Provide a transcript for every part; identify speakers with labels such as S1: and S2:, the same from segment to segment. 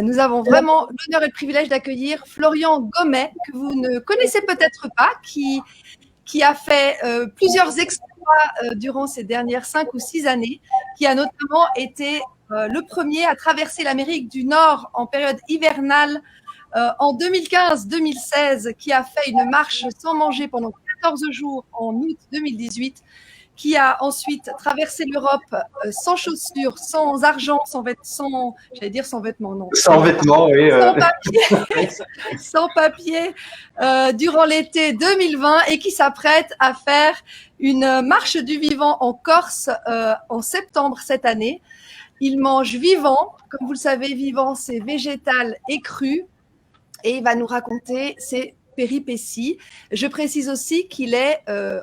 S1: Nous avons vraiment l'honneur et le privilège d'accueillir Florian Gomet, que vous ne connaissez peut-être pas, qui a fait plusieurs exploits durant ces dernières 5 ou 6 années, qui a notamment été le premier à traverser l'Amérique du Nord en période hivernale en 2015-2016, qui a fait une marche sans manger pendant 14 jours en août 2018, qui a ensuite traversé l'Europe sans chaussures, sans argent, j'allais dire sans vêtements, non.
S2: Sans vêtements, oui.
S1: Sans papier, sans papier durant l'été 2020 et qui s'apprête à faire une marche du vivant en Corse en septembre cette année. Il mange vivant. Comme vous le savez, vivant, c'est végétal et cru. Et il va nous raconter ses péripéties. Je précise aussi qu'il est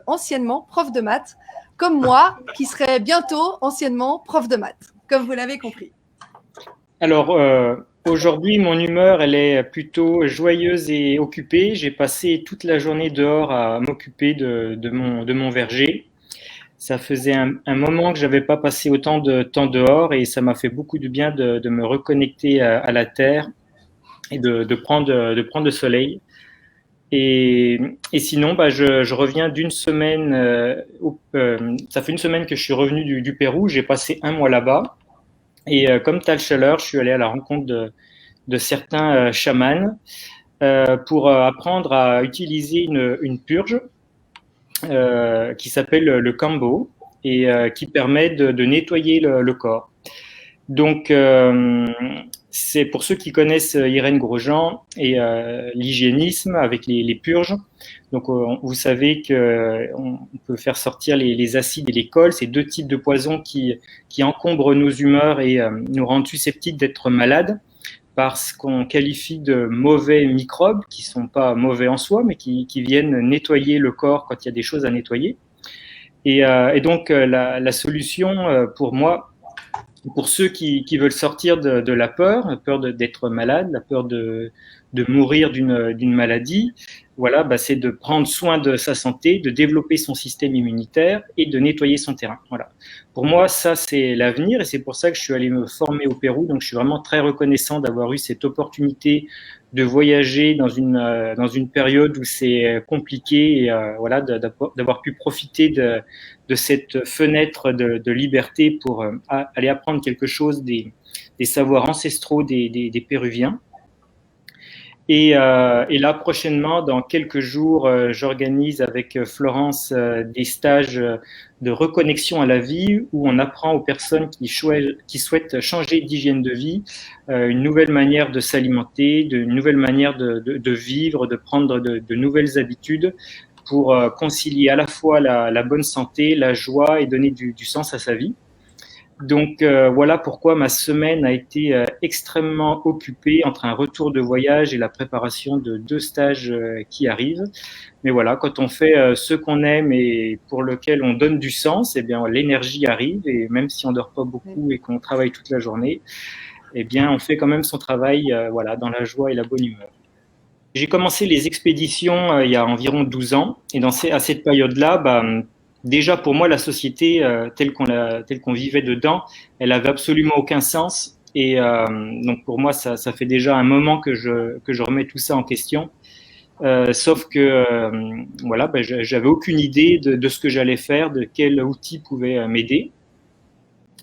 S1: anciennement prof de maths, comme moi, qui serai bientôt anciennement prof de maths, comme vous l'avez compris.
S3: Alors, aujourd'hui, mon humeur, elle est plutôt joyeuse et occupée. J'ai passé toute la journée dehors à m'occuper de mon verger. Ça faisait un moment que j'avais pas passé autant de temps dehors et ça m'a fait beaucoup de bien de me reconnecter à la terre et de prendre le soleil. Et sinon, je reviens d'une semaine. Ça fait une semaine que je suis revenu du Pérou. J'ai passé un mois là-bas. Et comme tal chaleur, je suis allé à la rencontre de certains chamans pour apprendre à utiliser une purge qui s'appelle le kambo et qui permet de nettoyer le corps. Donc, c'est pour ceux qui connaissent Irène Grosjean et l'hygiénisme avec les purges. Donc, vous savez qu'on peut faire sortir les acides et les cols, ces deux types de poisons qui encombrent nos humeurs et nous rendent susceptibles d'être malades parce qu'on qualifie de mauvais microbes qui sont pas mauvais en soi, mais qui viennent nettoyer le corps quand il y a des choses à nettoyer. Et donc, la solution pour moi, pour ceux qui veulent sortir de la peur d'être malade, la peur de mourir d'une maladie, voilà, c'est de prendre soin de sa santé, de développer son système immunitaire et de nettoyer son terrain. Voilà. Pour moi, ça, c'est l'avenir et c'est pour ça que je suis allé me former au Pérou. Donc, je suis vraiment très reconnaissant d'avoir eu cette opportunité de voyager dans une période où c'est compliqué et voilà, d'avoir pu profiter de cette fenêtre de liberté pour aller apprendre quelque chose des savoirs ancestraux des Péruviens. Et là, prochainement, dans quelques jours, j'organise avec Florence des stages de reconnexion à la vie où on apprend aux personnes qui souhaitent changer d'hygiène de vie, une nouvelle manière de s'alimenter, une nouvelle manière de vivre, de prendre de nouvelles habitudes pour concilier à la fois la bonne santé, la joie et donner du sens à sa vie. Donc voilà pourquoi ma semaine a été extrêmement occupée entre un retour de voyage et la préparation de 2 stages qui arrivent. Mais voilà, quand on fait ce qu'on aime et pour lequel on donne du sens, eh bien l'énergie arrive et même si on dort pas beaucoup et qu'on travaille toute la journée, eh bien on fait quand même son travail voilà, dans la joie et la bonne humeur. J'ai commencé les expéditions il y a environ 12 ans et à cette période-là, déjà pour moi la société telle qu'on vivait dedans, elle avait absolument aucun sens et donc pour moi ça fait déjà un moment que je remets tout ça en question. Sauf que voilà, j'avais aucune idée de ce que j'allais faire, de quel outil pouvait m'aider.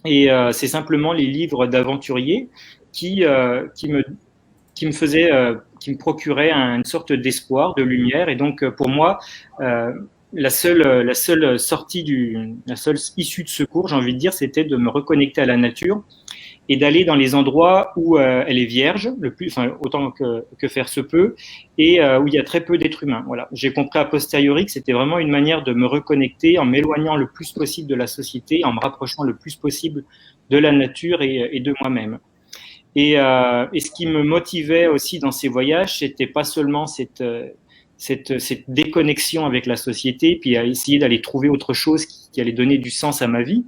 S3: Et c'est simplement les livres d'aventuriers qui me faisaient qui me procurait une sorte d'espoir, de lumière. Et donc, pour moi, la seule issue de secours, j'ai envie de dire, c'était de me reconnecter à la nature et d'aller dans les endroits où elle est vierge, autant que faire se peut, et où il y a très peu d'êtres humains. Voilà. J'ai compris a posteriori que c'était vraiment une manière de me reconnecter en m'éloignant le plus possible de la société, en me rapprochant le plus possible de la nature et de moi-même. Et ce qui me motivait aussi dans ces voyages, c'était pas seulement cette déconnexion avec la société, puis à essayer d'aller trouver autre chose qui allait donner du sens à ma vie.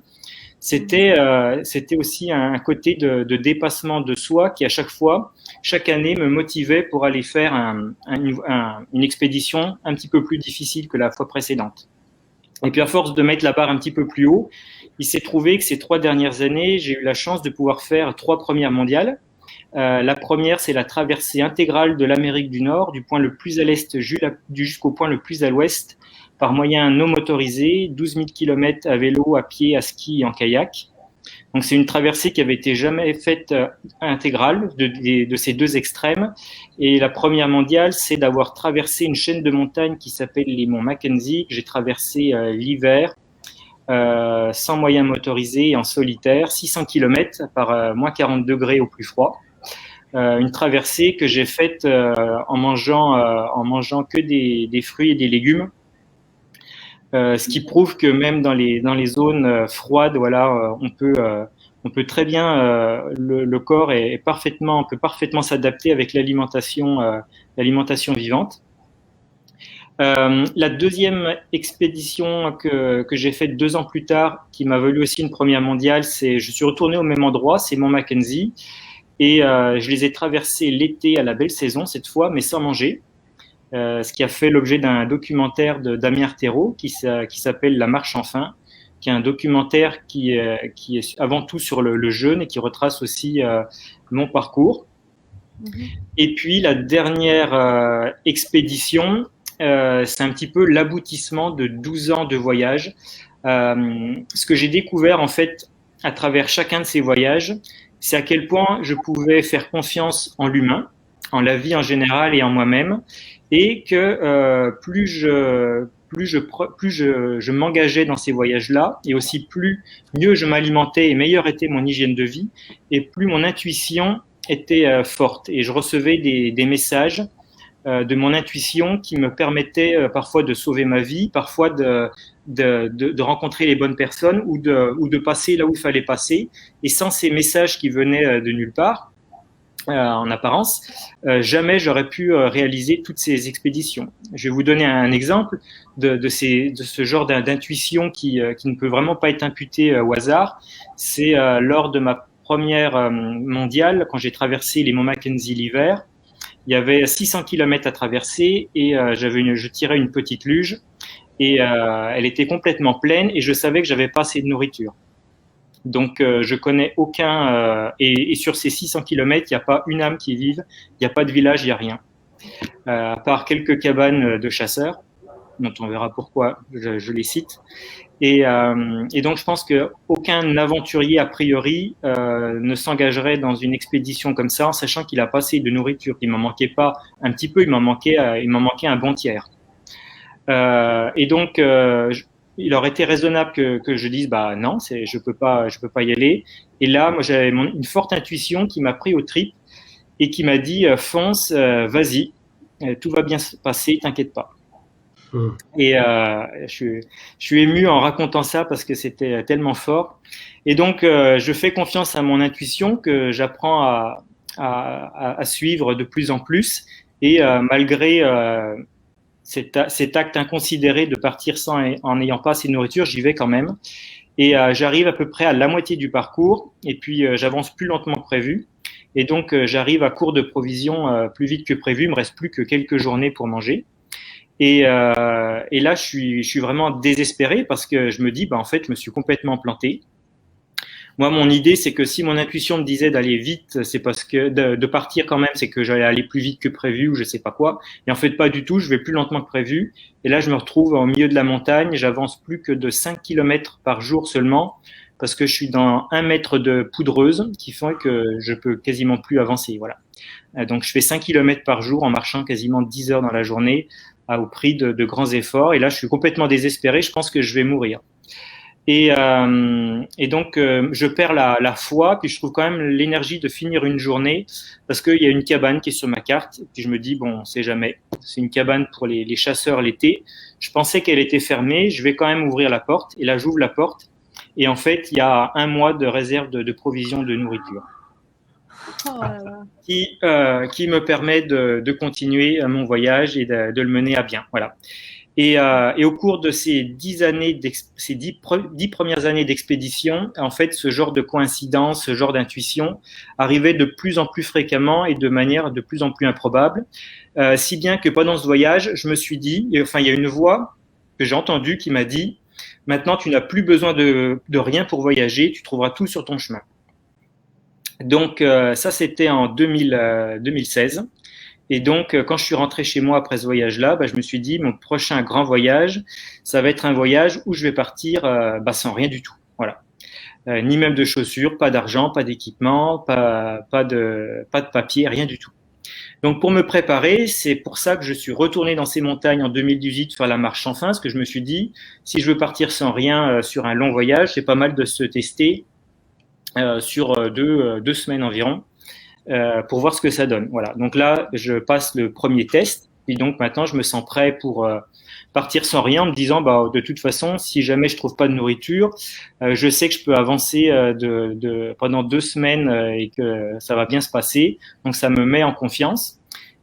S3: C'était aussi un côté de dépassement de soi qui, à chaque année, me motivait pour aller faire une expédition un petit peu plus difficile que la fois précédente. Et puis, à force de mettre la barre un petit peu plus haut, il s'est trouvé que ces 3 dernières années, j'ai eu la chance de pouvoir faire 3 premières mondiales La première, c'est la traversée intégrale de l'Amérique du Nord, du point le plus à l'est jusqu'au point le plus à l'ouest, par moyen non motorisé, 12 000 km à vélo, à pied, à ski et en kayak. Donc c'est une traversée qui avait été jamais faite intégrale de ces deux extrêmes. Et la première mondiale, c'est d'avoir traversé une chaîne de montagnes qui s'appelle les monts Mackenzie, que j'ai traversé l'hiver sans moyen motorisé et en solitaire, 600 km par moins 40 degrés au plus froid. Une traversée que j'ai faite en mangeant que des fruits et des légumes. Ce qui prouve que même dans les zones froides, voilà, on peut très bien le corps peut parfaitement s'adapter avec l'alimentation vivante. La deuxième expédition que j'ai faite 2 ans plus tard, qui m'a valu aussi une première mondiale, je suis retourné au même endroit, c'est Mont Mackenzie, et je les ai traversés l'été à la belle saison cette fois, mais sans manger. Ce qui a fait l'objet d'un documentaire de Damien Artero qui s'appelle La Marche enfin, qui est un documentaire qui est avant tout sur le jeûne et qui retrace aussi mon parcours. Et puis la dernière expédition, c'est un petit peu l'aboutissement de 12 ans de voyage. Ce que j'ai découvert en fait à travers chacun de ces voyages, c'est à quel point je pouvais faire confiance en l'humain, en la vie en général et en moi-même, et que plus je m'engageais dans ces voyages-là, et aussi mieux je m'alimentais et meilleure était mon hygiène de vie, et plus mon intuition était forte. Et je recevais des messages de mon intuition qui me permettaient parfois de sauver ma vie, parfois de rencontrer les bonnes personnes ou de passer là où il fallait passer. Et sans ces messages qui venaient de nulle part, en apparence, jamais j'aurais pu réaliser toutes ces expéditions. Je vais vous donner un exemple de ce genre d'intuition qui ne peut vraiment pas être imputée au hasard. C'est lors de ma première mondiale, quand j'ai traversé les monts Mackenzie l'hiver, il y avait 600 km à traverser et je tirais une petite luge et elle était complètement pleine et je savais que j'avais pas assez de nourriture. Donc, je connais aucun et sur ces 600 km, il n'y a pas une âme qui vive, il n'y a pas de village, il n'y a rien. À part quelques cabanes de chasseurs, dont on verra pourquoi je les cite. Et donc, je pense qu'aucun aventurier, a priori, ne s'engagerait dans une expédition comme ça en sachant qu'il a pas assez de nourriture. Il m'en manquait pas un petit peu, il m'en manquait un bon tiers. Et donc, il aurait été raisonnable que je dise bah non, je peux pas y aller. Et là, moi, j'avais une forte intuition qui m'a pris aux tripes et qui m'a dit fonce, vas-y, tout va bien se passer, t'inquiète pas. Et je suis ému en racontant ça parce que c'était tellement fort. Et donc, je fais confiance à mon intuition que j'apprends à suivre de plus en plus. Et malgré cet acte inconsidéré de partir en n'ayant pas assez de nourriture, j'y vais quand même. Et j'arrive à peu près à la moitié du parcours. Et puis, j'avance plus lentement que prévu. Et donc, j'arrive à court de provisions plus vite que prévu. Il me reste plus que quelques journées pour manger. Et là, je suis vraiment désespéré parce que je me dis, bah en fait, je me suis complètement planté. Moi, mon idée, c'est que si mon intuition me disait d'aller vite, c'est parce que de partir quand même, c'est que j'allais aller plus vite que prévu ou je sais pas quoi. Et en fait, pas du tout. Je vais plus lentement que prévu. Et là, je me retrouve au milieu de la montagne. J'avance plus que de 5 km par jour seulement parce que je suis dans 1 mètre de poudreuse qui fait que je peux quasiment plus avancer. Voilà. Donc, je fais 5 km par jour en marchant quasiment 10 heures dans la journée au prix de grands efforts. Et là, je suis complètement désespéré. Je pense que je vais mourir. Et donc, je perds la foi, puis je trouve quand même l'énergie de finir une journée parce qu'il y a une cabane qui est sur ma carte. Et puis je me dis, bon, on sait jamais. C'est une cabane pour les chasseurs l'été. Je pensais qu'elle était fermée. Je vais quand même ouvrir la porte. Et là, j'ouvre la porte. Et en fait, il y a 1 mois de réserve de provisions de nourriture. Oh là là. Qui me permet de continuer mon voyage et de le mener à bien. Voilà. Et au cours de ces 10 premières années d'expédition, en fait, ce genre de coïncidence, ce genre d'intuition arrivait de plus en plus fréquemment et de manière de plus en plus improbable, si bien que pendant ce voyage, je me suis dit, il y a une voix que j'ai entendue qui m'a dit, maintenant, tu n'as plus besoin de rien pour voyager, tu trouveras tout sur ton chemin. Donc ça, c'était en 2016. Et donc, quand je suis rentré chez moi après ce voyage-là, je me suis dit, mon prochain grand voyage, ça va être un voyage où je vais partir sans rien du tout. Voilà. Ni même de chaussures, pas d'argent, pas d'équipement, pas de papier, rien du tout. Donc, pour me préparer, c'est pour ça que je suis retourné dans ces montagnes en 2018 faire la marche sans fin, parce que je me suis dit, si je veux partir sans rien sur un long voyage, c'est pas mal de se tester sur deux semaines environ pour voir ce que ça donne. Voilà. Donc là, je passe le premier test et donc maintenant, je me sens prêt pour partir sans rien en me disant, de toute façon, si jamais je trouve pas de nourriture, je sais que je peux avancer pendant 2 semaines et que ça va bien se passer. Donc ça me met en confiance.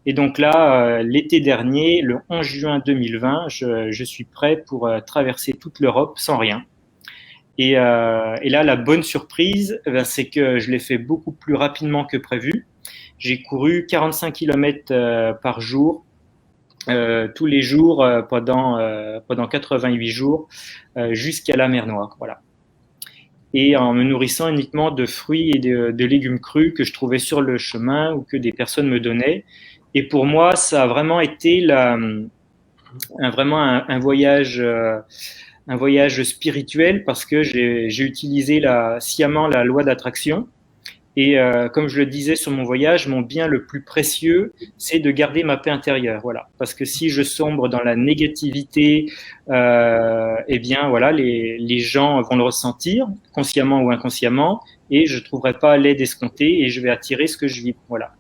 S3: Et donc là, l'été dernier, le 11 juin 2020, je suis prêt pour traverser toute l'Europe sans rien. Et là, la bonne surprise, c'est que je l'ai fait beaucoup plus rapidement que prévu. J'ai couru 45 km par jour, tous les jours pendant 88 jours, jusqu'à la mer Noire. Voilà. Et en me nourrissant uniquement de fruits et de légumes crus que je trouvais sur le chemin ou que des personnes me donnaient. Et pour moi, ça a vraiment été un voyage. Un voyage spirituel parce que j'ai utilisé sciemment la loi d'attraction. Et comme je le disais sur mon voyage, mon bien le plus précieux, c'est de garder ma paix intérieure. Voilà. Parce que si je sombre dans la négativité, eh bien voilà, les gens vont le ressentir, consciemment ou inconsciemment, et je ne trouverai pas l'aide escomptée et je vais attirer ce que je vis. Voilà.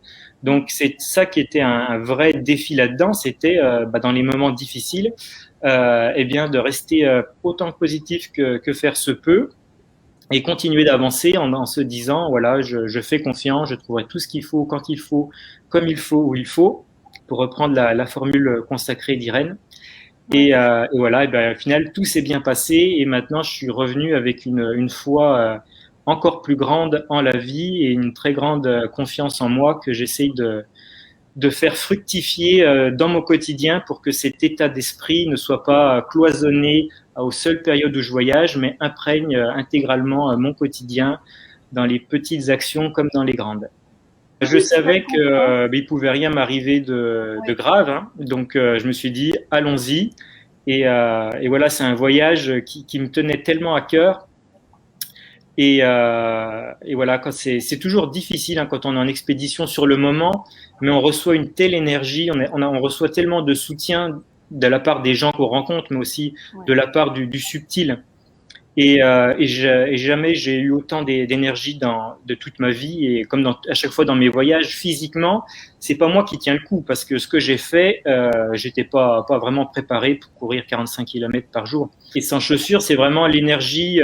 S3: Donc c'est ça qui était un vrai défi là-dedans, c'était dans les moments difficiles, eh bien de rester autant positif que faire se peut et continuer d'avancer en se disant voilà, je fais confiance, je trouverai tout ce qu'il faut quand il faut, comme il faut, où il faut, pour reprendre la formule consacrée d'Irène. Et voilà, au final tout s'est bien passé et maintenant je suis revenu avec une foi encore plus grande en la vie et une très grande confiance en moi que j'essaye de faire fructifier dans mon quotidien pour que cet état d'esprit ne soit pas cloisonné aux seules périodes où je voyage, mais imprègne intégralement mon quotidien dans les petites actions comme dans les grandes. Je savais qu'il pouvait rien m'arriver de grave, hein, donc je me suis dit allons-y. Et voilà, c'est un voyage qui me tenait tellement à cœur. Et voilà, c'est toujours difficile hein, quand on est en expédition sur le moment, mais on reçoit une telle énergie, on reçoit tellement de soutien de la part des gens qu'on rencontre, mais aussi de la part du subtil. Et jamais j'ai eu autant d'énergie de toute ma vie. Et comme à chaque fois dans mes voyages, physiquement, c'est pas moi qui tiens le coup, parce que ce que j'ai fait, j'étais pas vraiment préparé pour courir 45 km par jour. Et sans chaussures, c'est vraiment l'énergie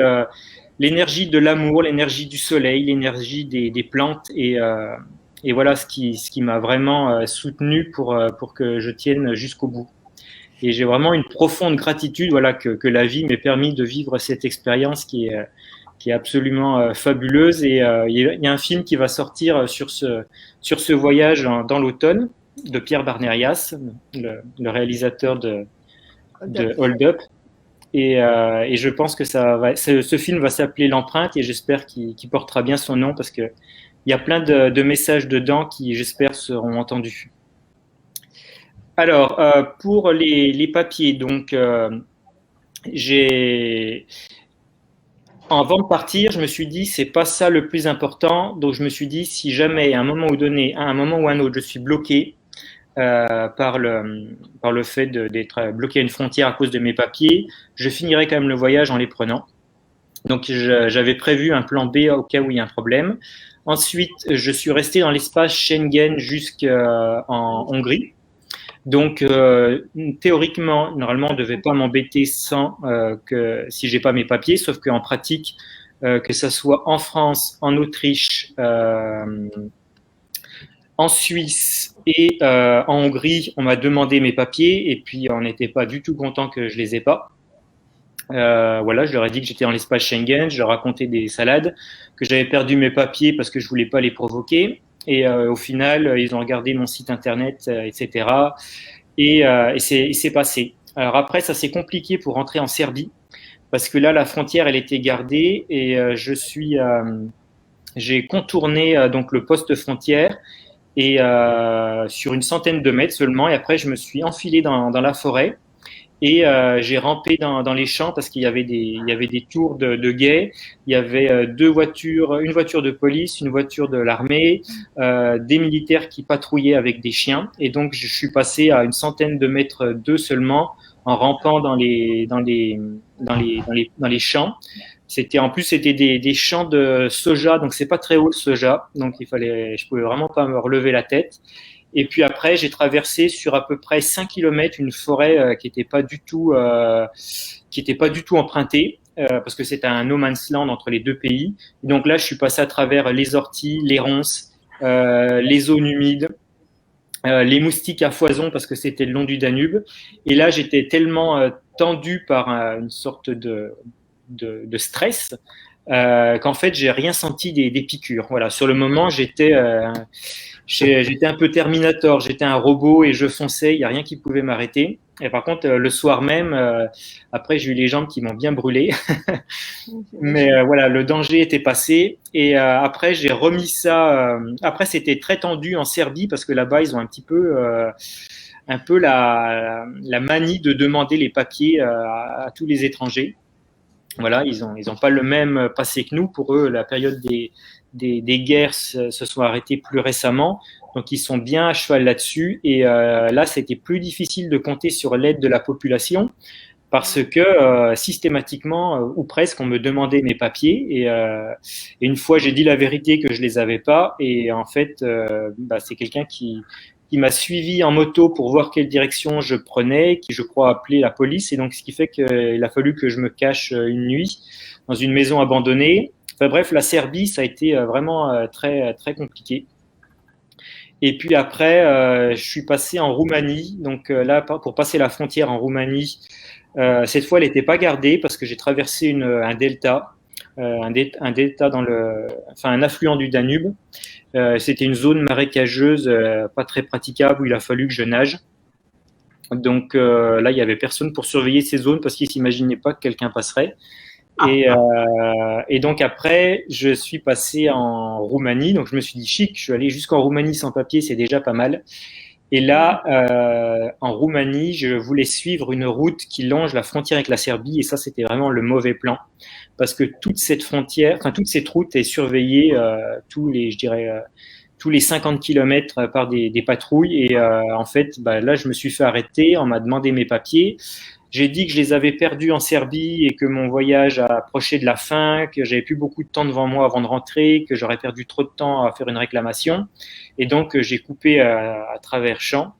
S3: de l'amour, l'énergie du soleil, l'énergie des plantes et voilà ce qui m'a vraiment soutenu pour que je tienne jusqu'au bout. Et j'ai vraiment une profonde gratitude voilà que la vie m'ait permis de vivre cette expérience qui est absolument fabuleuse. Et il y a un film qui va sortir sur ce voyage dans l'automne de Pierre Barnerias, le réalisateur de Hold Up. Et je pense que ce film va s'appeler L'Empreinte et j'espère qu'il portera bien son nom parce qu'il y a plein de messages dedans qui, j'espère, seront entendus. Alors, pour les papiers, donc, avant de partir, je me suis dit, c'est pas ça le plus important. Donc, je me suis dit, si jamais à un moment ou un autre, je suis bloqué, par le fait d'être bloqué à une frontière à cause de mes papiers, je finirai quand même le voyage en les prenant. Donc j'avais prévu un plan B au cas où il y a un problème. Ensuite, je suis resté dans l'espace Schengen jusqu'en Hongrie. Donc théoriquement, normalement, on ne devait pas m'embêter si j'ai pas mes papiers, sauf qu'en pratique, que ça soit en France, en Autriche, en Suisse et en Hongrie, on m'a demandé mes papiers et puis on n'était pas du tout content que je les ai pas. Voilà, je leur ai dit que j'étais dans l'espace Schengen, je leur racontais des salades, que j'avais perdu mes papiers parce que je voulais pas les provoquer. Et au final, ils ont regardé mon site internet, etc. Et c'est passé. Alors après, ça s'est compliqué pour rentrer en Serbie parce que là, la frontière, elle était gardée et je suis j'ai contourné donc le poste frontière et sur une centaine de mètres seulement. Et après, je me suis enfilé dans la forêt et j'ai rampé dans les champs parce il y avait des tours de guet. Il y avait deux voitures, une voiture de police, une voiture de l'armée, des militaires qui patrouillaient avec des chiens. Et donc, je suis passé à une centaine de mètres d'eux seulement en rampant dans les champs. C'était des champs de soja, donc c'est pas très haut le soja, donc je pouvais vraiment pas me relever la tête. Et puis après, j'ai traversé sur à peu près 5 kilomètres une forêt qui était pas du tout empruntée, parce que c'était un no man's land entre les deux pays. Et donc là, je suis passé à travers les orties, les ronces, les zones humides, les moustiques à foison parce que c'était le long du Danube. Et là, j'étais tellement tendu par une sorte de stress qu'en fait, j'ai rien senti des piqûres. Voilà, sur le moment, j'étais un peu Terminator, j'étais un robot et je fonçais, il n'y a rien qui pouvait m'arrêter. Et par contre, le soir même, après, j'ai eu les jambes qui m'ont bien brûlé. Mais voilà, le danger était passé. Et après, j'ai remis ça. Après, c'était très tendu en Serbie parce que là-bas, ils ont un peu la manie de demander les papiers à tous les étrangers. Voilà, ils ont pas le même passé que nous. Pour eux, la période des guerres se sont arrêtées plus récemment. Donc, ils sont bien à cheval là-dessus. Et là, c'était plus difficile de compter sur l'aide de la population parce que systématiquement, ou presque, on me demandait mes papiers. Et une fois, j'ai dit la vérité que je les avais pas. Et en fait, c'est quelqu'un qui m'a suivi en moto pour voir quelle direction je prenais, qui, je crois, appelait la police. Et donc, ce qui fait qu'il a fallu que je me cache une nuit dans une maison abandonnée. Enfin, bref, la Serbie, ça a été vraiment très, très compliqué. Et puis après, je suis passé en Roumanie. Donc là, pour passer la frontière en Roumanie, cette fois, elle n'était pas gardée parce que j'ai traversé un delta, un delta un affluent du Danube. C'était une zone marécageuse, pas très praticable, où il a fallu que je nage. Donc là, il n'y avait personne pour surveiller ces zones parce qu'ils ne s'imaginaient pas que quelqu'un passerait. Et donc après, je suis passé en Roumanie. Donc je me suis dit, chic, je suis allé jusqu'en Roumanie sans papier, c'est déjà pas mal. Et là, en Roumanie, je voulais suivre une route qui longe la frontière avec la Serbie. Et ça, c'était vraiment le mauvais plan. Parce que toute cette route est surveillée tous les 50 kilomètres par des patrouilles. Et en fait, là, je me suis fait arrêter. On m'a demandé mes papiers. J'ai dit que je les avais perdus en Serbie et que mon voyage approchait de la fin, que j'avais plus beaucoup de temps devant moi avant de rentrer, que j'aurais perdu trop de temps à faire une réclamation. Et donc, j'ai coupé à travers champs.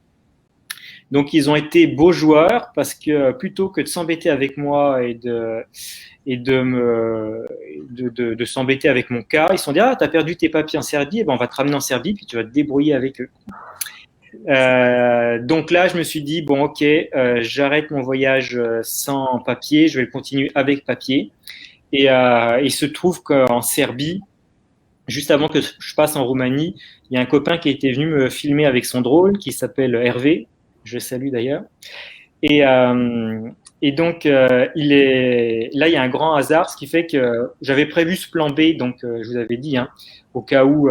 S3: Donc, ils ont été beaux joueurs parce que plutôt que de s'embêter avec moi et de s'embêter avec mon cas, ils se sont dit, ah, t'as perdu tes papiers en Serbie, on va te ramener en Serbie, puis tu vas te débrouiller avec eux. Donc là, je me suis dit, bon, ok, j'arrête mon voyage sans papier, je vais le continuer avec papier. Et il se trouve qu'en Serbie, juste avant que je passe en Roumanie, il y a un copain qui était venu me filmer avec son drone, qui s'appelle Hervé, je salue d'ailleurs. Et donc, là, il y a un grand hasard, ce qui fait que j'avais prévu ce plan B, donc je vous avais dit, au cas où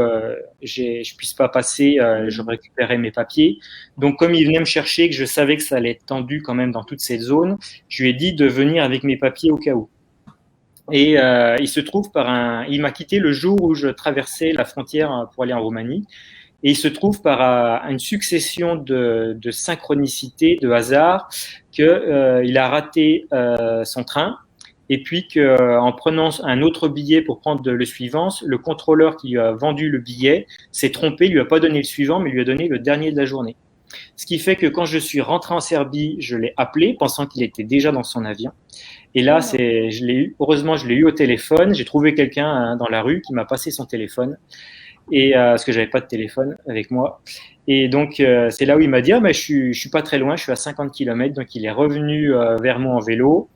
S3: je puisse pas passer, je récupérais mes papiers. Donc, comme il venait me chercher, que je savais que ça allait être tendu quand même dans toute cette zone, je lui ai dit de venir avec mes papiers au cas où. Et il se trouve il m'a quitté le jour où je traversais la frontière pour aller en Roumanie. Et il se trouve par une succession de synchronicités, de hasards, qu'il a raté son train. Et puis qu'en prenant un autre billet pour prendre le suivant, le contrôleur qui lui a vendu le billet s'est trompé, lui a pas donné le suivant, mais lui a donné le dernier de la journée. Ce qui fait que quand je suis rentré en Serbie, je l'ai appelé, pensant qu'il était déjà dans son avion. Et là, heureusement, je l'ai eu au téléphone. J'ai trouvé quelqu'un dans la rue qui m'a passé son téléphone. Et parce que j'avais pas de téléphone avec moi. Et donc, c'est là où il m'a dit, je suis pas très loin, je suis à 50 km. Donc, il est revenu vers moi en vélo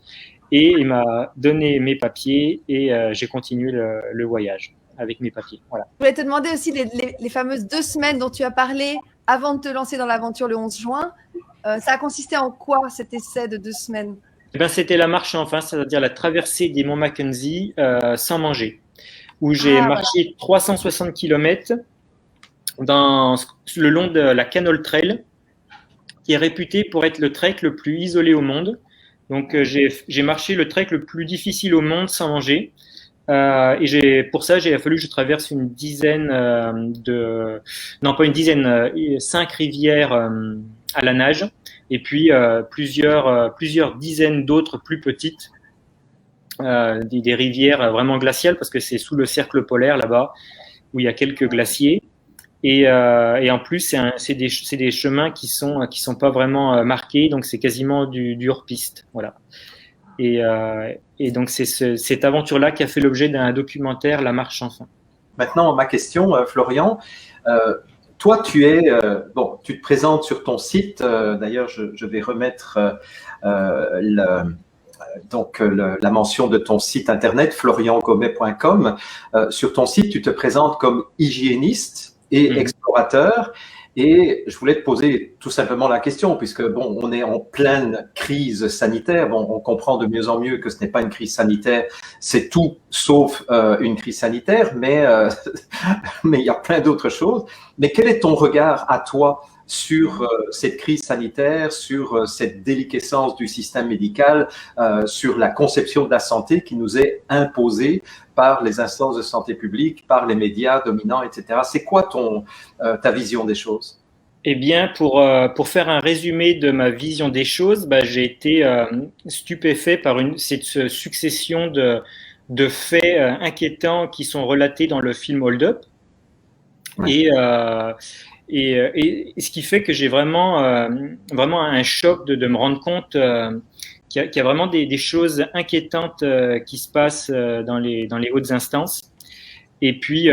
S3: et il m'a donné mes papiers et j'ai continué le voyage avec mes papiers. Voilà.
S1: Je voulais te demander aussi les fameuses 2 semaines dont tu as parlé avant de te lancer dans l'aventure le 11 juin. Ça a consisté en quoi cet essai de 2 semaines?
S3: C'était la marche enfin, c'est-à-dire la traversée des monts Mackenzie sans manger. où j'ai
S1: Voilà.
S3: marché 360 km le long de la Canol Trail, qui est réputé pour être le trek le plus isolé au monde. Donc, j'ai marché le trek le plus difficile au monde sans manger. Et pour ça, il a fallu que je traverse une dizaine non pas une dizaine, 5 rivières à la nage, et puis plusieurs dizaines d'autres plus petites, des rivières vraiment glaciales, parce que c'est sous le cercle polaire là-bas, où il y a quelques glaciers. Et en plus, c'est des chemins qui sont pas vraiment marqués, donc c'est quasiment du hors-piste, voilà. Et donc c'est cette aventure-là qui a fait l'objet d'un documentaire, La Marche sans fin.
S2: Maintenant, ma question, Florian, toi, tu te présentes sur ton site. D'ailleurs, je vais remettre la mention de ton site internet, floriangomet.com. Sur ton site, tu te présentes comme hygiéniste et explorateur. Et je voulais te poser tout simplement la question, puisque bon, on est en pleine crise sanitaire. Bon, on comprend de mieux en mieux que ce n'est pas une crise sanitaire, c'est tout sauf une crise sanitaire, mais il y a plein d'autres choses. Mais quel est ton regard à toi sur cette crise sanitaire, sur cette déliquescence du système médical, sur la conception de la santé qui nous est imposée par les instances de santé publique, par les médias dominants, etc. C'est quoi ta vision des choses?
S3: Eh bien, pour faire un résumé de ma vision des choses, j'ai été stupéfait par cette succession de faits inquiétants qui sont relatés dans le film Hold Up. Ouais. Et ce qui fait que j'ai vraiment un choc de me rendre compte qu'il y a vraiment des choses inquiétantes qui se passent dans les hautes instances. Et puis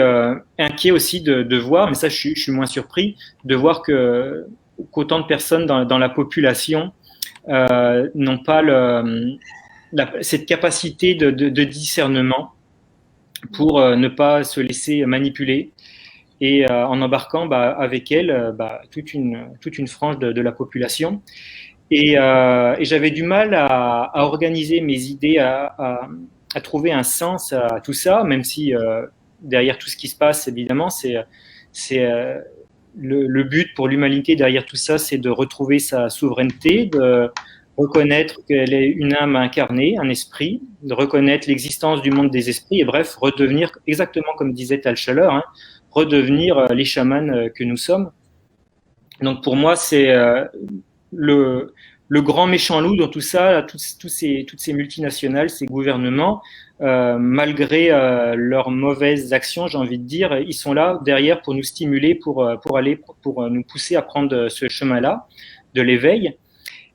S3: inquiet aussi de voir, mais ça je suis moins surpris, de voir qu'autant de personnes dans la population n'ont pas cette capacité de discernement pour ne pas se laisser manipuler. Et en embarquant avec elle toute une frange de la population. Et j'avais du mal à organiser mes idées, à trouver un sens à tout ça, même si derrière tout ce qui se passe, évidemment, c'est le but pour l'humanité derrière tout ça, c'est de retrouver sa souveraineté, de reconnaître qu'elle est une âme incarnée, un esprit, de reconnaître l'existence du monde des esprits, et bref, redevenir, exactement comme disait Tal Schaller, redevenir les chamans que nous sommes. Donc pour moi, c'est le grand méchant loup dans tout ça, toutes ces multinationales, ces gouvernements, malgré leurs mauvaises actions, j'ai envie de dire, ils sont là derrière pour nous stimuler, pour nous pousser à prendre ce chemin-là de l'éveil.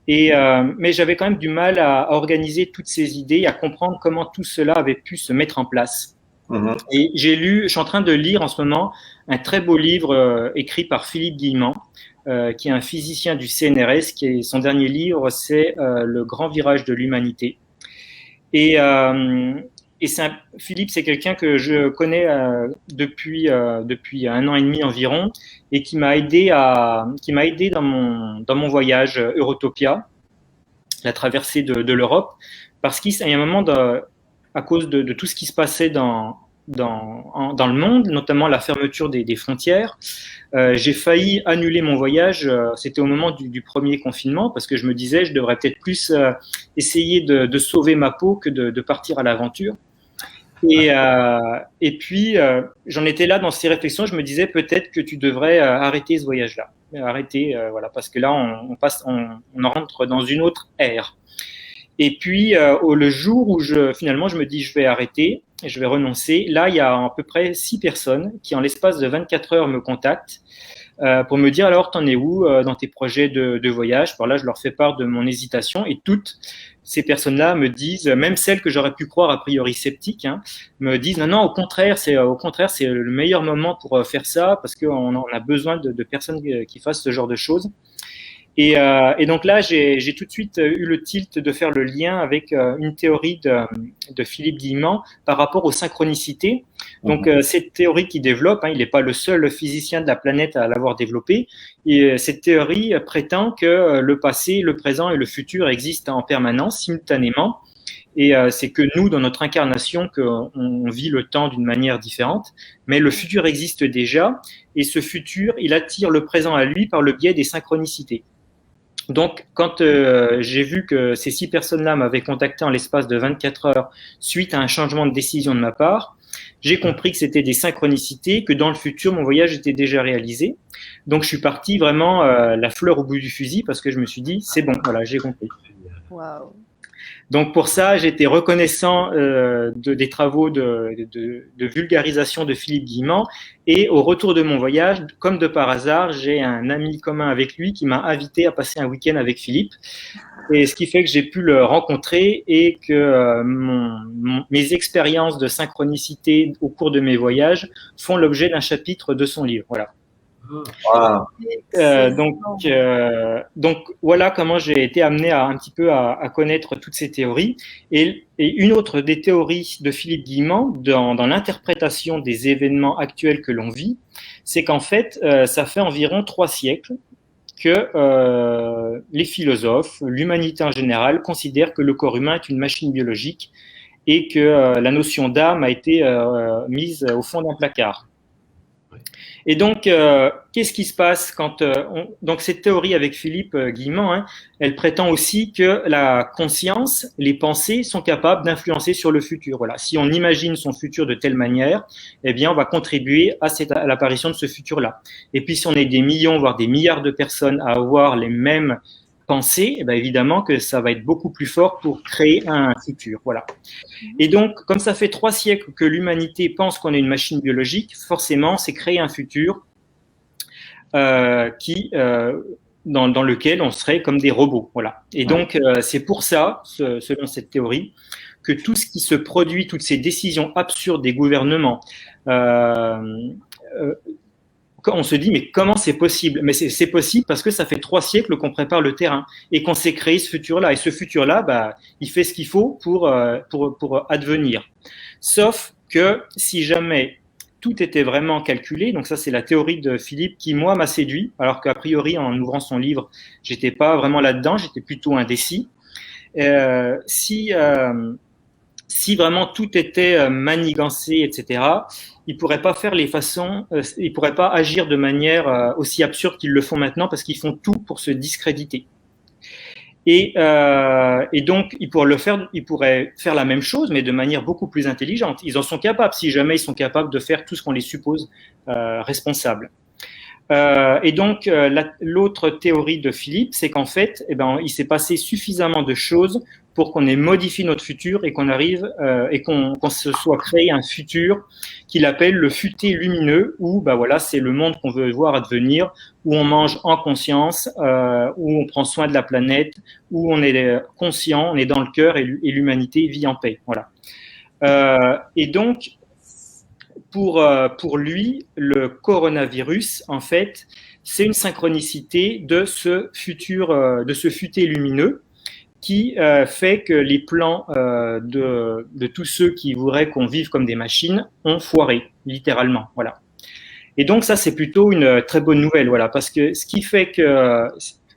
S3: Mais j'avais quand même du mal à organiser toutes ces idées, à comprendre comment tout cela avait pu se mettre en place. Et je suis en train de lire en ce moment un très beau livre écrit par Philippe Guillemant, qui est un physicien du CNRS, son dernier livre, c'est Le grand virage de l'humanité. Et Philippe, c'est quelqu'un que je connais depuis 1 an et demi environ, et qui m'a aidé dans mon voyage Eurotopia, la traversée de l'Europe, parce qu'il y a un moment à cause de tout ce qui se passait dans le monde, notamment la fermeture des frontières. J'ai failli annuler mon voyage. C'était au moment du premier confinement, parce que je me disais je devrais peut-être plus essayer de sauver ma peau que de partir à l'aventure. Et puis j'en étais là dans ces réflexions. Je me disais peut-être que tu devrais arrêter ce voyage-là, voilà, parce que là on rentre dans une autre ère. Et puis, le jour où finalement je me dis je vais arrêter, je vais renoncer, là, il y a à peu près 6 personnes qui, en l'espace de 24 heures, me contactent pour me dire alors, t'en es où dans tes projets de voyage? Alors là, je leur fais part de mon hésitation, et toutes ces personnes-là me disent, même celles que j'aurais pu croire a priori sceptiques, me disent non, au contraire, c'est le meilleur moment pour faire ça, parce qu'on a besoin de personnes qui fassent ce genre de choses. Et donc là, j'ai tout de suite eu le tilt de faire le lien avec une théorie de Philippe Guillemant par rapport aux synchronicités. Donc cette théorie qu'il développe, il n'est pas le seul physicien de la planète à l'avoir développée. Et cette théorie prétend que le passé, le présent et le futur existent en permanence, simultanément, Et c'est que nous, dans notre incarnation, qu'on vit le temps d'une manière différente. Mais le futur existe déjà. Et ce futur, il attire le présent à lui par le biais des synchronicités. Donc, quand j'ai vu que ces 6 personnes-là m'avaient contacté en l'espace de 24 heures suite à un changement de décision de ma part, j'ai compris que c'était des synchronicités, que dans le futur, mon voyage était déjà réalisé. Donc, je suis parti vraiment la fleur au bout du fusil parce que je me suis dit, c'est bon, voilà, j'ai compris.
S1: Wow.
S3: Donc, pour ça, j'étais reconnaissant des travaux de vulgarisation de Philippe Guillemant. Et au retour de mon voyage, comme de par hasard, j'ai un ami commun avec lui qui m'a invité à passer un week-end avec Philippe. Et ce qui fait que j'ai pu le rencontrer et que mes expériences de synchronicité au cours de mes voyages font l'objet d'un chapitre de son livre. Voilà.
S2: Wow.
S3: Donc voilà comment j'ai été amené un petit peu à connaître toutes ces théories. Et une autre des théories de Philippe Guillemant dans l'interprétation des événements actuels que l'on vit, c'est qu'en fait, ça fait environ 3 siècles que les philosophes, l'humanité en général, considèrent que le corps humain est une machine biologique et que la notion d'âme a été mise au fond d'un placard. Et donc, qu'est-ce qui se passe quand donc cette théorie avec Philippe Guillemant, hein, elle prétend aussi que la conscience, les pensées sont capables d'influencer sur le futur. Voilà, si on imagine son futur de telle manière, eh bien, on va contribuer à l'apparition de ce futur-là. Et puis, si on est des millions, voire des milliards de personnes à avoir les mêmes pensées, eh bien, évidemment que ça va être beaucoup plus fort pour créer un futur. Voilà. Et donc, comme ça fait 3 siècles que l'humanité pense qu'on est une machine biologique, forcément, c'est créer un futur dans lequel on serait comme des robots. Voilà. Et donc, c'est pour ça, selon cette théorie, que tout ce qui se produit, toutes ces décisions absurdes des gouvernements, on se dit, mais comment c'est possible? Mais c'est possible parce que ça fait 3 siècles qu'on prépare le terrain et qu'on s'est créé ce futur-là. Et ce futur-là, bah, il fait ce qu'il faut pour advenir. Sauf que si jamais tout était vraiment calculé, donc ça c'est la théorie de Philippe qui, moi, m'a séduit, alors qu'a priori, en ouvrant son livre, j'étais pas vraiment là-dedans, j'étais plutôt indécis. Si vraiment tout était manigancé, etc., ils pourraient pas faire ils pourraient pas agir de manière aussi absurde qu'ils le font maintenant parce qu'ils font tout pour se discréditer. Et donc ils pourraient faire la même chose, mais de manière beaucoup plus intelligente. Ils en sont capables, si jamais ils sont capables de faire tout ce qu'on les suppose responsables. Et donc l'autre théorie de Philippe, c'est qu'en fait, il s'est passé suffisamment de choses pour qu'on ait modifié notre futur et qu'on arrive et qu'on se soit créé un futur qu'il appelle le futé lumineux, où voilà, c'est le monde qu'on veut voir advenir, où on mange en conscience, où on prend soin de la planète, où on est conscient, on est dans le cœur et l'humanité vit en paix. Voilà. Et donc pour lui, le coronavirus, en fait, c'est une synchronicité de ce futé lumineux qui fait que les plans de tous ceux qui voudraient qu'on vive comme des machines ont foiré, littéralement. Voilà. Et donc ça, c'est plutôt une très bonne nouvelle, voilà, parce que ce qui fait que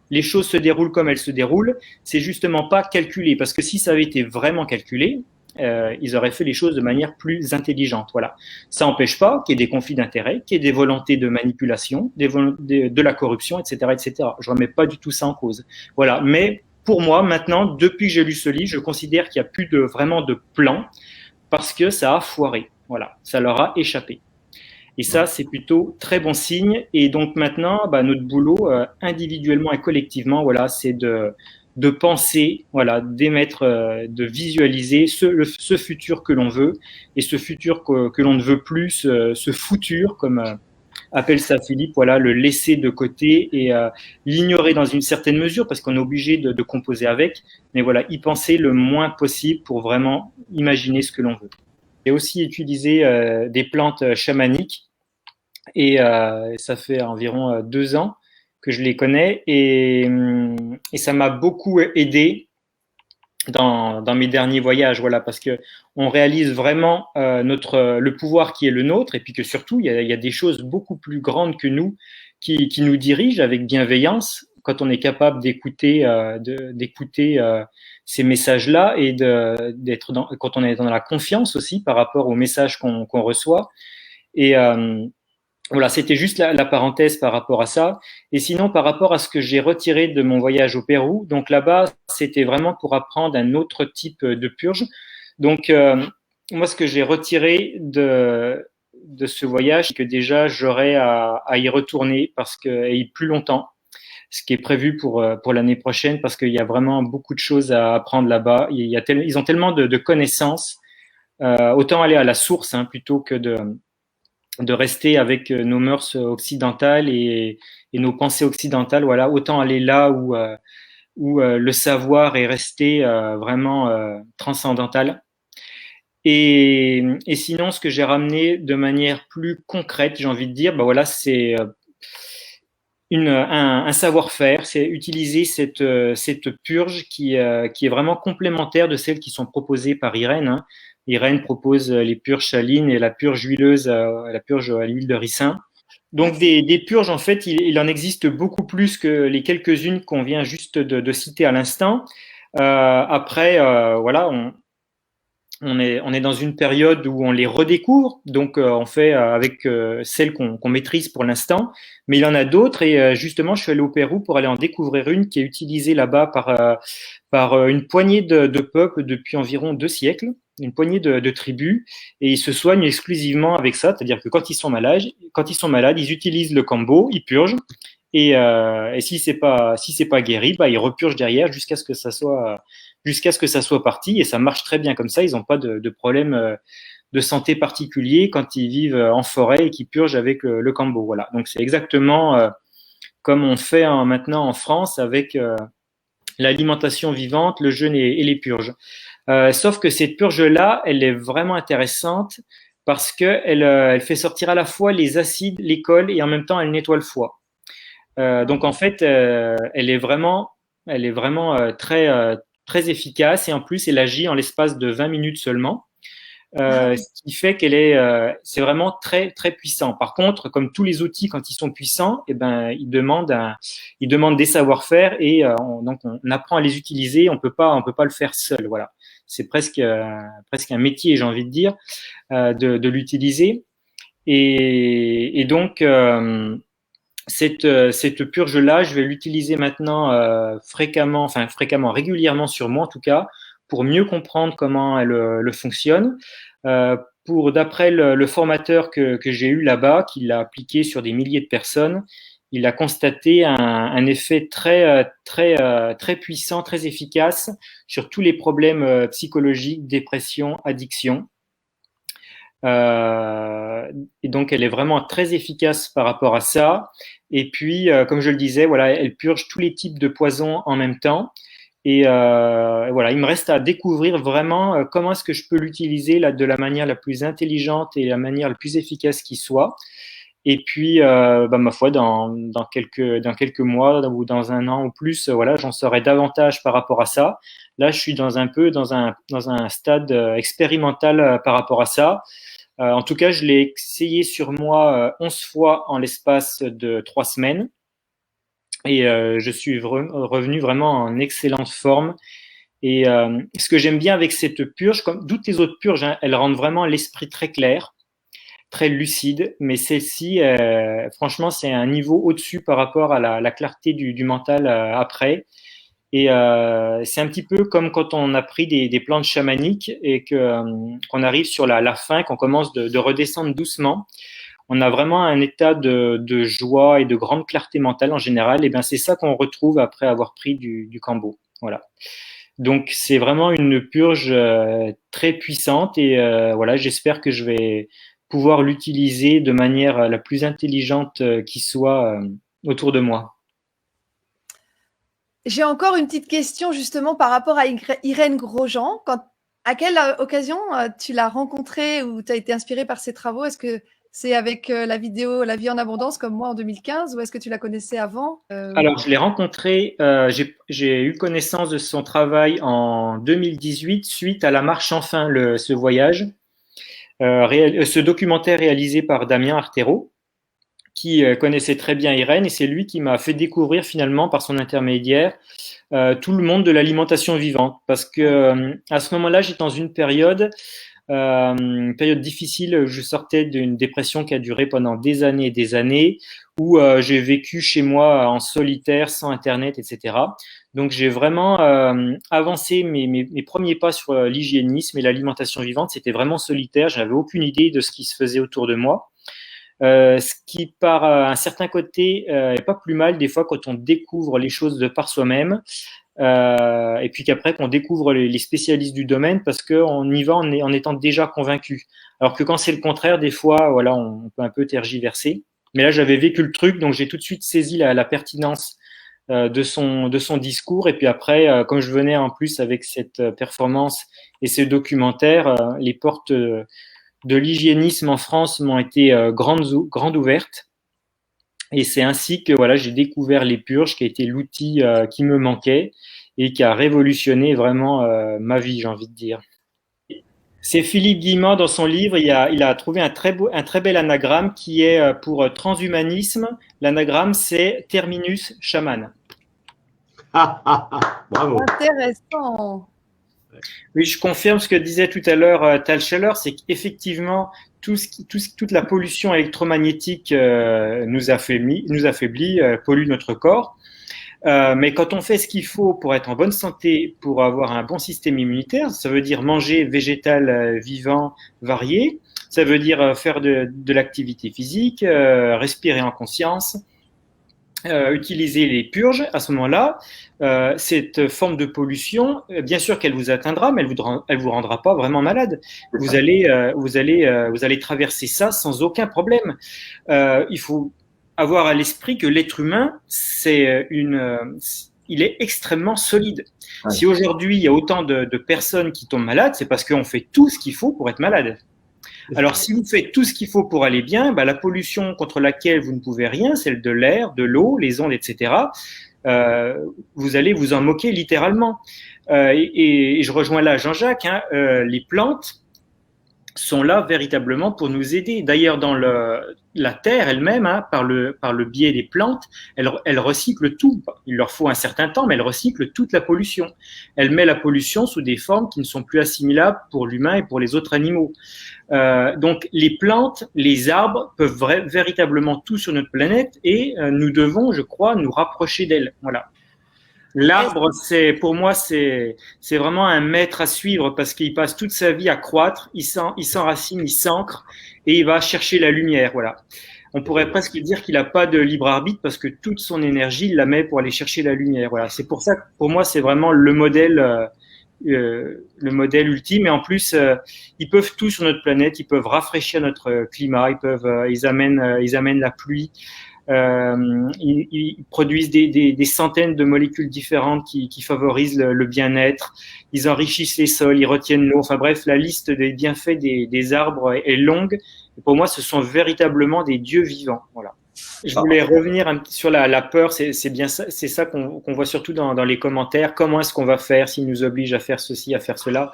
S3: les choses se déroulent comme elles se déroulent, c'est justement pas calculé, parce que si ça avait été vraiment calculé, ils auraient fait les choses de manière plus intelligente. Voilà. Ça n'empêche pas qu'il y ait des conflits d'intérêts, qu'il y ait des volontés de manipulation, de la corruption, etc., etc. Je remets pas du tout ça en cause. Voilà. Mais pour moi, maintenant, depuis que j'ai lu ce livre, je considère qu'il n'y a plus vraiment de plan parce que ça a foiré. Voilà. Ça leur a échappé. Et ça, c'est plutôt très bon signe. Et donc maintenant, notre boulot, individuellement et collectivement, voilà, c'est de penser, voilà, d'émettre, de visualiser ce futur que l'on veut et ce futur que l'on ne veut plus, ce futur, comme appelle ça Philippe, voilà, le laisser de côté et l'ignorer dans une certaine mesure parce qu'on est obligé de composer avec, mais voilà, y penser le moins possible pour vraiment imaginer ce que l'on veut. J'ai aussi utilisé des plantes chamaniques et ça fait environ 2 ans que je les connais et ça m'a beaucoup aidé dans mes derniers voyages, voilà, parce que on réalise vraiment le pouvoir qui est le nôtre et puis que surtout il y a des choses beaucoup plus grandes que nous qui nous dirigent avec bienveillance quand on est capable d'écouter ces messages-là et quand on est dans la confiance aussi par rapport aux messages qu'on reçoit. Et voilà, c'était juste la parenthèse par rapport à ça. Et sinon, par rapport à ce que j'ai retiré de mon voyage au Pérou, donc là-bas, c'était vraiment pour apprendre un autre type de purge. Donc, moi, ce que j'ai retiré de ce voyage, c'est que déjà, j'aurais à y retourner et plus longtemps, ce qui est prévu pour l'année prochaine, parce qu'il y a vraiment beaucoup de choses à apprendre là-bas. Ils ont tellement de connaissances. Autant aller à la source plutôt que de rester avec nos mœurs occidentales et nos pensées occidentales. Voilà, autant aller là où le savoir est resté vraiment transcendantal. Et sinon, ce que j'ai ramené de manière plus concrète, j'ai envie de dire, voilà, c'est un savoir-faire, c'est utiliser cette purge qui est vraiment complémentaire de celles qui sont proposées par Irène. Irène propose les purges salines et la purge huileuse, la purge à l'huile de ricin. Donc des purges, en fait, il en existe beaucoup plus que les quelques-unes qu'on vient juste de citer à l'instant. Après, voilà, on est dans une période où on les redécouvre, donc on fait avec celles qu'on maîtrise pour l'instant, mais il y en a d'autres et justement je suis allé au Pérou pour aller en découvrir une qui est utilisée là-bas par une poignée de peuples depuis environ 2 siècles, une poignée de tribus, et ils se soignent exclusivement avec ça, c'est-à-dire que quand ils sont malades, ils utilisent le kambo, ils purgent, et si c'est pas guéri, ils repurgent derrière jusqu'à ce que ça soit parti, et ça marche très bien comme ça. Ils n'ont pas de problème de santé particulier quand ils vivent en forêt et qu'ils purgent avec le kambo. Voilà. Donc c'est exactement comme on fait maintenant en France avec l'alimentation vivante, le jeûne et les purges. Sauf que cette purge-là, elle est vraiment intéressante parce que elle fait sortir à la fois les acides, les cols, et en même temps elle nettoie le foie. Donc en fait, elle est vraiment très efficace, et en plus elle agit en l'espace de 20 minutes seulement, ce qui fait c'est vraiment très très puissant. Par contre, comme tous les outils quand ils sont puissants, ils demandent des savoir-faire, et donc on apprend à les utiliser. On peut pas le faire seul. Voilà, c'est presque un métier, j'ai envie de dire, de l'utiliser. Et donc cette purge-là, je vais l'utiliser maintenant fréquemment, régulièrement sur moi en tout cas, pour mieux comprendre comment elle fonctionne. D'après le formateur que j'ai eu là-bas, qui l'a appliqué sur des milliers de personnes, il a constaté un effet très puissant, très efficace sur tous les problèmes psychologiques, dépression, addiction. Et donc elle est vraiment très efficace par rapport à ça. Et puis, comme je le disais, voilà, elle purge tous les types de poisons en même temps. Et voilà, il me reste à découvrir vraiment comment est-ce que je peux l'utiliser de la manière la plus intelligente et la manière la plus efficace qui soit. Et puis, ma foi, dans quelques mois ou dans 1 an ou plus, voilà, j'en saurai davantage par rapport à ça. Là, je suis dans un stade expérimental par rapport à ça. En tout cas, je l'ai essayé sur moi 11 fois en l'espace de 3 semaines. Et je suis revenu vraiment en excellente forme. Et ce que j'aime bien avec cette purge, comme toutes les autres purges, elles rendent vraiment l'esprit très clair, très lucide. Mais celle-ci, franchement, c'est un niveau au-dessus par rapport à la clarté du mental après. Et c'est un petit peu comme quand on a pris des plantes chamaniques et qu'on arrive sur la fin, qu'on commence de redescendre doucement. On a vraiment un état de joie et de grande clarté mentale en général. Et bien c'est ça qu'on retrouve après avoir pris du kambo. Voilà. Donc c'est vraiment une purge très puissante, et voilà, j'espère que je vais pouvoir l'utiliser de manière la plus intelligente qui soit autour de moi.
S1: J'ai encore une petite question justement par rapport à Irène Grosjean. À quelle occasion tu l'as rencontrée ou tu as été inspirée par ses travaux? Est-ce que c'est avec la vidéo La vie en abondance comme moi en 2015, ou est-ce que tu la connaissais avant?
S3: Alors, je l'ai rencontrée, j'ai eu connaissance de son travail en 2018 suite à la marche enfin, ce voyage, ce documentaire réalisé par Damien Artero. qui connaissait très bien Irène, et c'est lui qui m'a fait découvrir finalement par son intermédiaire tout le monde de l'alimentation vivante. Parce que à ce moment-là, j'étais dans une période difficile. Je sortais d'une dépression qui a duré pendant des années et des années, où j'ai vécu chez moi en solitaire, sans Internet, etc. Donc j'ai vraiment avancé mes premiers pas sur l'hygiénisme et l'alimentation vivante. C'était vraiment solitaire, je n'avais aucune idée de ce qui se faisait autour de moi. Ce qui, par un certain côté, est pas plus mal des fois quand on découvre les choses de par soi-même, et puis qu'après qu'on découvre les spécialistes du domaine, parce qu'on y va en étant déjà convaincu. Alors que quand c'est le contraire, des fois, voilà, on peut un peu tergiverser. Mais là, j'avais vécu le truc, donc j'ai tout de suite saisi la pertinence de son discours. Et puis après, comme je venais en plus avec cette performance et ce documentaire, les portes de l'hygiénisme en France m'ont été grandes ouvertes. Et c'est ainsi que voilà, j'ai découvert les purges, qui a été l'outil qui me manquait et qui a révolutionné vraiment ma vie, j'ai envie de dire. C'est Philippe Guillemot, dans son livre, il a trouvé un très bel anagramme qui est pour transhumanisme. L'anagramme, c'est terminus chaman.
S4: Bravo.
S1: Intéressant.
S3: Oui, je confirme ce que disait tout à l'heure Tal Scheller, c'est qu'effectivement, toute la pollution électromagnétique nous affaiblit, pollue notre corps. Mais quand on fait ce qu'il faut pour être en bonne santé, pour avoir un bon système immunitaire, ça veut dire manger végétal vivant, varié, ça veut dire faire de l'activité physique, respirer en conscience, utiliser les purges. À ce moment-là, cette forme de pollution, bien sûr qu'elle vous atteindra, mais elle vous rendra pas vraiment malade. Vous allez traverser ça sans aucun problème. Il faut avoir à l'esprit que l'être humain, il est extrêmement solide. Ouais. Si aujourd'hui il y a autant de personnes qui tombent malades, c'est parce qu'on fait tout ce qu'il faut pour être malade. Alors, si vous faites tout ce qu'il faut pour aller bien, bah, la pollution contre laquelle vous ne pouvez rien, celle de l'air, de l'eau, les ondes, etc., vous allez vous en moquer littéralement. Et je rejoins là Jean-Jacques, les plantes sont là véritablement pour nous aider. D'ailleurs, dans la terre elle-même, par le biais des plantes, elle recycle tout. Il leur faut un certain temps, mais elle recycle toute la pollution. Elle met la pollution sous des formes qui ne sont plus assimilables pour l'humain et pour les autres animaux. Donc, les plantes, les arbres peuvent véritablement tout sur notre planète, et nous devons, je crois, nous rapprocher d'elles. Voilà. L'arbre, pour moi, c'est vraiment un maître à suivre, parce qu'il passe toute sa vie à croître, il s'enracine, il s'ancre, et il va chercher la lumière. Voilà. On pourrait presque dire qu'il n'a pas de libre arbitre, parce que toute son énergie, il la met pour aller chercher la lumière. Voilà. C'est pour ça que pour moi, c'est vraiment le modèle ultime. Et en plus, ils peuvent tout sur notre planète. Ils peuvent rafraîchir notre climat. Ils amènent la pluie. Ils produisent des centaines de molécules différentes qui favorisent le bien-être. Ils enrichissent les sols, ils retiennent l'eau. Enfin bref, la liste des bienfaits des arbres est longue. Et pour moi, ce sont véritablement des dieux vivants. Voilà. Je voulais revenir sur la peur. C'est bien ça, c'est ça qu'on voit surtout dans les commentaires. Comment est-ce qu'on va faire s'ils nous obligent à faire ceci, à faire cela?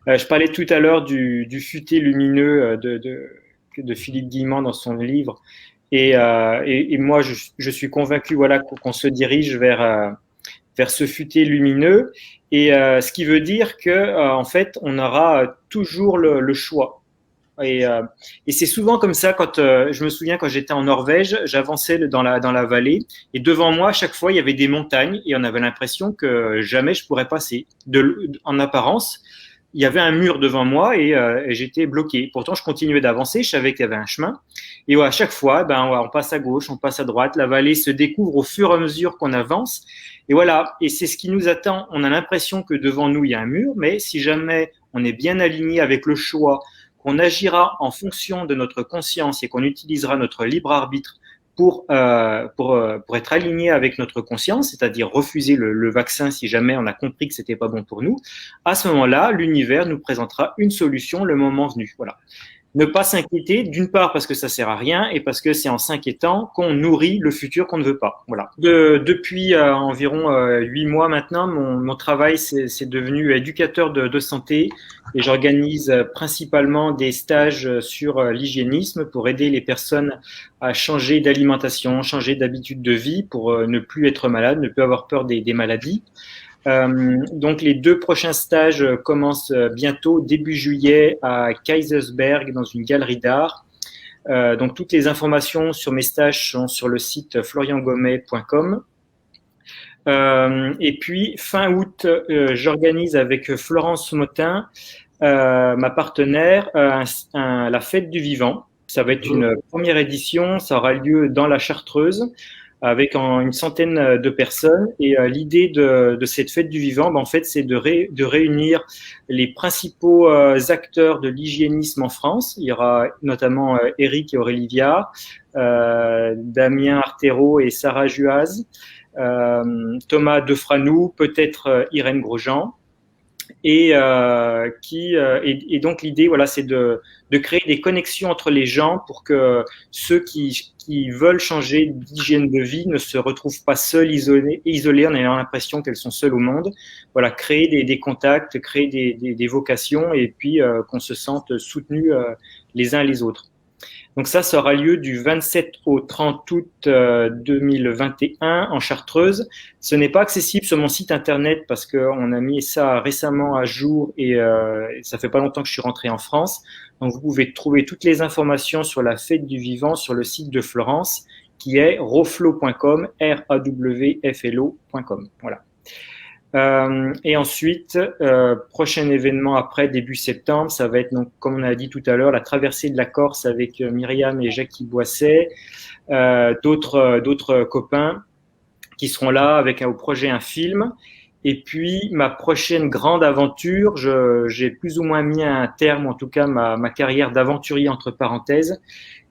S3: Je parlais tout à l'heure du futé lumineux de Philippe Guillemot dans son livre. Et moi, je suis convaincu, voilà, qu'on se dirige vers ce futé lumineux, et ce qui veut dire que en fait, on aura toujours le choix. Et c'est souvent comme ça. Quand je me souviens, quand j'étais en Norvège, j'avançais dans la vallée, et devant moi, à chaque fois, il y avait des montagnes, et on avait l'impression que jamais je pourrais passer. En apparence, il y avait un mur devant moi, et j'étais bloqué. Pourtant, je continuais d'avancer, je savais qu'il y avait un chemin. Et à chaque fois, on passe à gauche, on passe à droite. La vallée se découvre au fur et à mesure qu'on avance. Et voilà, et c'est ce qui nous attend. On a l'impression que devant nous, il y a un mur, mais si jamais on est bien aligné avec le choix, qu'on agira en fonction de notre conscience et qu'on utilisera notre libre arbitre pour être aligné avec notre conscience, c'est-à-dire refuser le vaccin si jamais on a compris que c'était pas bon pour nous, à ce moment-là, l'univers nous présentera une solution le moment venu. Voilà. ne pas s'inquiéter, d'une part parce que ça sert à rien et parce que c'est en s'inquiétant qu'on nourrit le futur qu'on ne veut pas. Voilà. Depuis environ 8 mois maintenant, mon travail c'est devenu éducateur de santé et j'organise principalement des stages sur l'hygiénisme pour aider les personnes à changer d'alimentation, changer d'habitude de vie pour ne plus être malade, ne plus avoir peur des maladies. Donc les 2 prochains stages commencent bientôt, début juillet, à Kaysersberg, dans une galerie d'art. Donc toutes les informations sur mes stages sont sur le site floriangomet.com. Et puis fin août, j'organise avec Florence Motin, ma partenaire, la fête du vivant. Ça va être une première édition, ça aura lieu dans la Chartreuse, avec une centaine de personnes. Et l'idée de cette fête du vivant, en fait, c'est de réunir les principaux acteurs de l'hygiénisme en France. Il y aura notamment Eric et Aurélie Viard, Damien Artero et Sarah Juaz, Thomas Defranou, peut-être Irène Grosjean. Et donc l'idée, voilà, c'est de créer des connexions entre les gens pour que ceux qui veulent changer d'hygiène de vie ne se retrouvent pas seuls, isolés en ayant l'impression qu'elles sont seules au monde. Voilà, créer des contacts, créer des vocations et puis qu'on se sente soutenus les uns les autres. Donc ça aura lieu du 27 au 30 août 2021 en Chartreuse. Ce n'est pas accessible sur mon site internet parce qu'on a mis ça récemment à jour et ça fait pas longtemps que je suis rentré en France. Donc vous pouvez trouver toutes les informations sur la fête du vivant sur le site de Florence qui est rawflo.com, rawflo.com. Voilà. Et ensuite, prochain événement après, début septembre, ça va être, donc, comme on a dit tout à l'heure, la traversée de la Corse avec Myriam et Jackie Boisset, d'autres copains qui seront là avec au projet un film. Et puis, ma prochaine grande aventure, j'ai plus ou moins mis un terme, en tout cas, ma carrière d'aventurier entre parenthèses.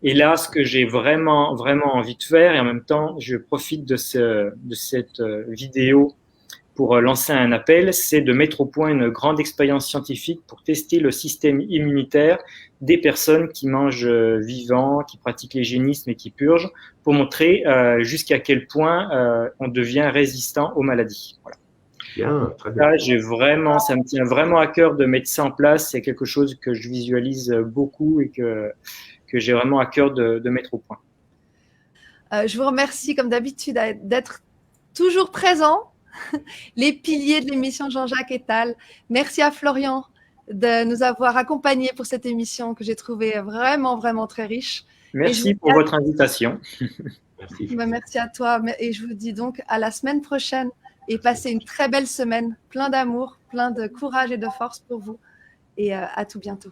S3: Et là, ce que j'ai vraiment, vraiment envie de faire, et en même temps, je profite de cette vidéo pour lancer un appel, c'est de mettre au point une grande expérience scientifique pour tester le système immunitaire des personnes qui mangent vivant, qui pratiquent l'hygiénisme et qui purgent, pour montrer jusqu'à quel point on devient résistant aux maladies. Voilà.
S4: Bien, très bien.
S3: Là, ça me tient vraiment à cœur de mettre ça en place. C'est quelque chose que je visualise beaucoup et que j'ai vraiment à cœur de mettre au point.
S1: Je vous remercie, comme d'habitude, d'être toujours présent. Les piliers de l'émission Jean-Jacques Ettal. Merci à Florian de nous avoir accompagnés pour cette émission que j'ai trouvée vraiment, vraiment très riche.
S3: Merci pour votre invitation.
S4: Merci.
S1: Merci à toi et je vous dis donc à la semaine prochaine et passez une très belle semaine, plein d'amour, plein de courage et de force pour vous et à tout bientôt.